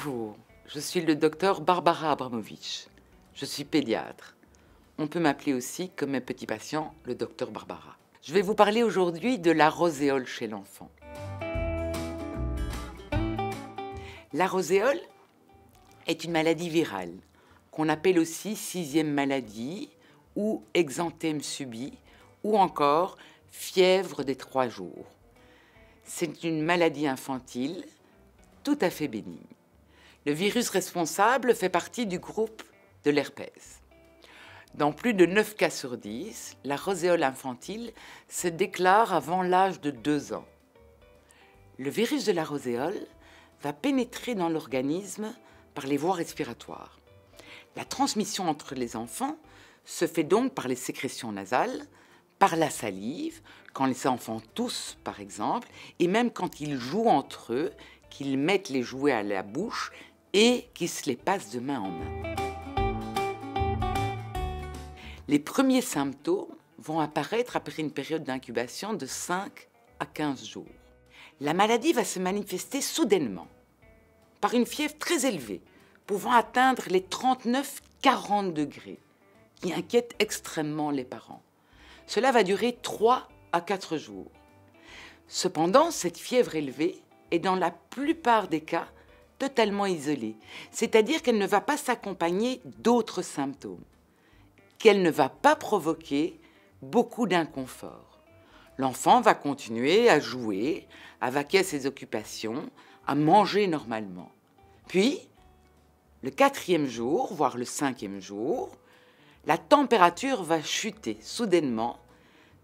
Bonjour, je suis le docteur Barbara Abramovitch. Je suis pédiatre. On peut m'appeler aussi, comme mes petits patients, le docteur Barbara. Je vais vous parler aujourd'hui de la roséole chez l'enfant. La roséole est une maladie virale qu'on appelle aussi sixième maladie ou exanthème subit ou encore fièvre des 3 jours. C'est une maladie infantile tout à fait bénigne. Le virus responsable fait partie du groupe de l'herpès. Dans plus de 9 cas sur 10, la roséole infantile se déclare avant l'âge de 2 ans. Le virus de la roséole va pénétrer dans l'organisme par les voies respiratoires. La transmission entre les enfants se fait donc par les sécrétions nasales, par la salive, quand les enfants toussent par exemple, et même quand ils jouent entre eux, qu'ils mettent les jouets à la bouche et qu'ils se les passent de main en main. Les premiers symptômes vont apparaître après une période d'incubation de 5 à 15 jours. La maladie va se manifester soudainement, par une fièvre très élevée, pouvant atteindre les 39-40 degrés, qui inquiète extrêmement les parents. Cela va durer 3 à 4 jours. Cependant, cette fièvre élevée est dans la plupart des cas totalement isolée, c'est-à-dire qu'elle ne va pas s'accompagner d'autres symptômes, qu'elle ne va pas provoquer beaucoup d'inconfort. L'enfant va continuer à jouer, à vaquer à ses occupations, à manger normalement. Puis, le 4e jour, voire le 5e jour, la température va chuter soudainement,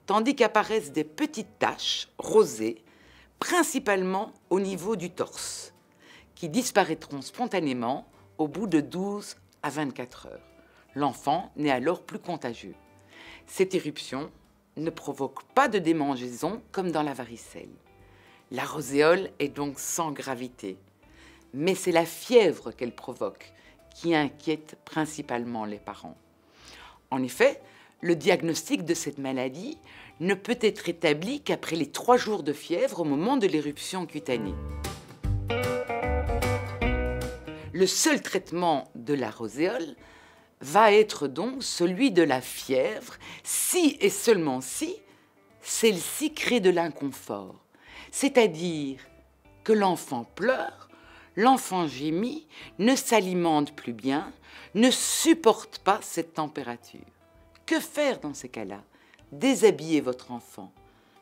tandis qu'apparaissent des petites taches rosées, principalement au niveau du torse, qui disparaîtront spontanément au bout de 12 à 24 heures. L'enfant n'est alors plus contagieux. Cette éruption ne provoque pas de démangeaison comme dans la varicelle. La roséole est donc sans gravité, mais c'est la fièvre qu'elle provoque qui inquiète principalement les parents. En effet, le diagnostic de cette maladie ne peut être établi qu'après les 3 jours de fièvre au moment de l'éruption cutanée. Le seul traitement de la roséole va être donc celui de la fièvre, si et seulement si celle-ci crée de l'inconfort, c'est-à-dire que l'enfant pleure, l'enfant gémit, ne s'alimente plus bien, ne supporte pas cette température. Que faire dans ces cas-là? Déshabillez votre enfant,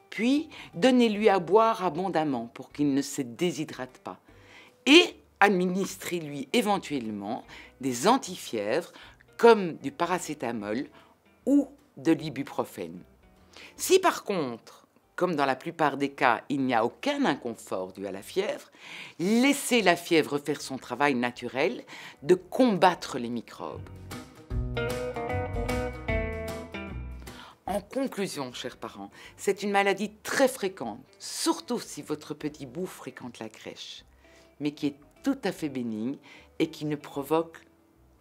puis donnez-lui à boire abondamment pour qu'il ne se déshydrate pas et administrez-lui éventuellement des antifièvres comme du paracétamol ou de l'ibuprofène. Si par contre, comme dans la plupart des cas, il n'y a aucun inconfort dû à la fièvre, laissez la fièvre faire son travail naturel de combattre les microbes. En conclusion, chers parents, c'est une maladie très fréquente, surtout si votre petit bout fréquente la crèche, mais qui est tout à fait bénigne et qui ne provoque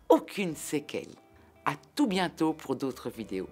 aucune séquelle. À tout bientôt pour d'autres vidéos.